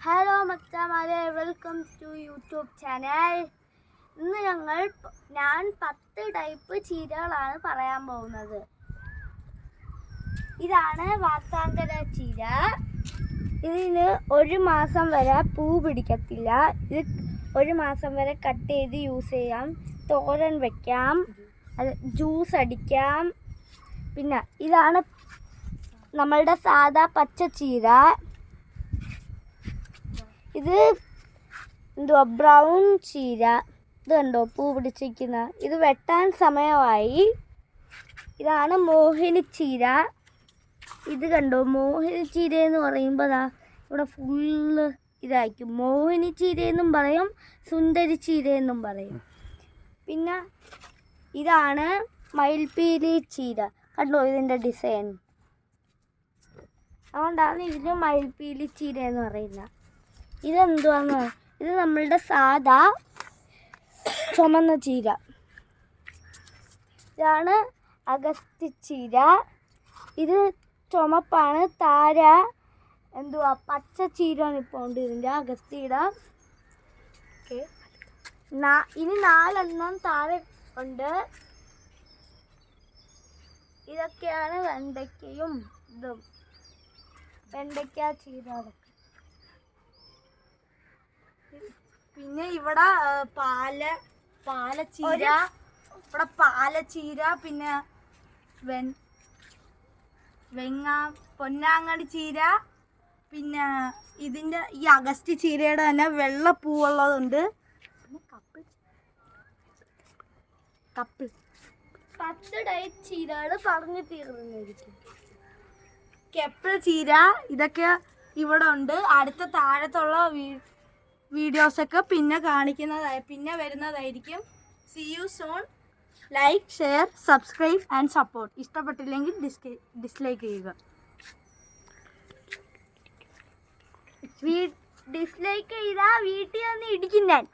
Hello മച്ചാമാരെ, welcome to YouTube channel. ഇന്ന് ഞാൻ 10 ടൈപ്പ് ചീരകളാണ് പറയാൻ പോകുന്നത്. ഇതാണ് വാർത്താന്തര ചീര. ഇതിന് 1 മാസം വരെ പൂ പിടിക്കത്തില്ല. ഇത് 1 മാസം വരെ കട്ട് ചെയ്ത് യൂസ് ചെയ്യാം, തോരൻ വെക്കാം, ജ്യൂസ് അടിക്കാം. പിന്നെ ഇതാണ് നമ്മളുടെ സാധാ പച്ച ചീര. ഇത് ബ്രൗൺ ചീര. ഇത് കണ്ടോ പൂ പിടിച്ചിരിക്കുന്ന. ഇത് വെട്ടാൻ സമയമായി. ഇതാണ് മോഹിനി ചീര. ഇത് കണ്ടോ മോഹിനി ചീര എന്ന് പറയുമ്പോൾ ഇവിടെ ഫുള്ള് ഇതായിരിക്കും. മോഹിനി ചീര എന്നും പറയും, സുന്ദരി ചീര എന്നും പറയും. പിന്നെ ഇതാണ് മയിൽപ്പീലി ചീര. കണ്ടോ ഇതിൻ്റെ ഡിസൈൻ. അതുകൊണ്ടാണ് ഇതിന് മയിൽപ്പീലി ചീര എന്ന് പറയുന്നത്. ഇതെന്തുവാന്ന്? ഇത് നമ്മളുടെ സാധാ ചുമന്ന ചീര. ഇതാണ് അഗസ്ത്യ ചീര. ഇത് ചുമപ്പാണ്. താര പച്ച ചീരയാണ് ഇപ്പോൾ ഉണ്ട് ഇതിൻ്റെ അഗസ്ത്യയുടെ. ഇനി 4 എണ്ണം താഴെ ഉണ്ട്. ഇതൊക്കെയാണ് വെണ്ടയ്ക്കയും ഇതും. വെണ്ടയ്ക്ക ചീര. പിന്നെ ഇവിടെ പാലച്ചീര, ഇവിടെ പാലച്ചീര, പിന്നെ പൊന്നാങ്ങടി ചീര, പിന്നെ ഇതിൻ്റെ ഈ അഗസ്ത്യ ചീരയുടെ തന്നെ വെള്ളപ്പൂവുള്ളതുണ്ട്. പിന്നെ കപ്പിൾ 10 ടൈപ്പ് ചീരകൾ പറഞ്ഞു തീർന്നിരിക്കും. കപ്പിൾ ചീര ഇതൊക്കെ ഇവിടെ ഉണ്ട്. അടുത്ത താഴത്തുള്ള വീഡിയോസൊക്കെ പിന്നെ വരുന്നതായിരിക്കും. See you soon. Like, share, subscribe and support. ഇഷ്ടപ്പെട്ടില്ലെങ്കിൽ ഡിസ്ലൈക്ക് ചെയ്യുക. ഡിസ്ലൈക്ക് ചെയ്താൽ വീട്ടിൽ വന്ന് ഇടിക്കും ഞാൻ.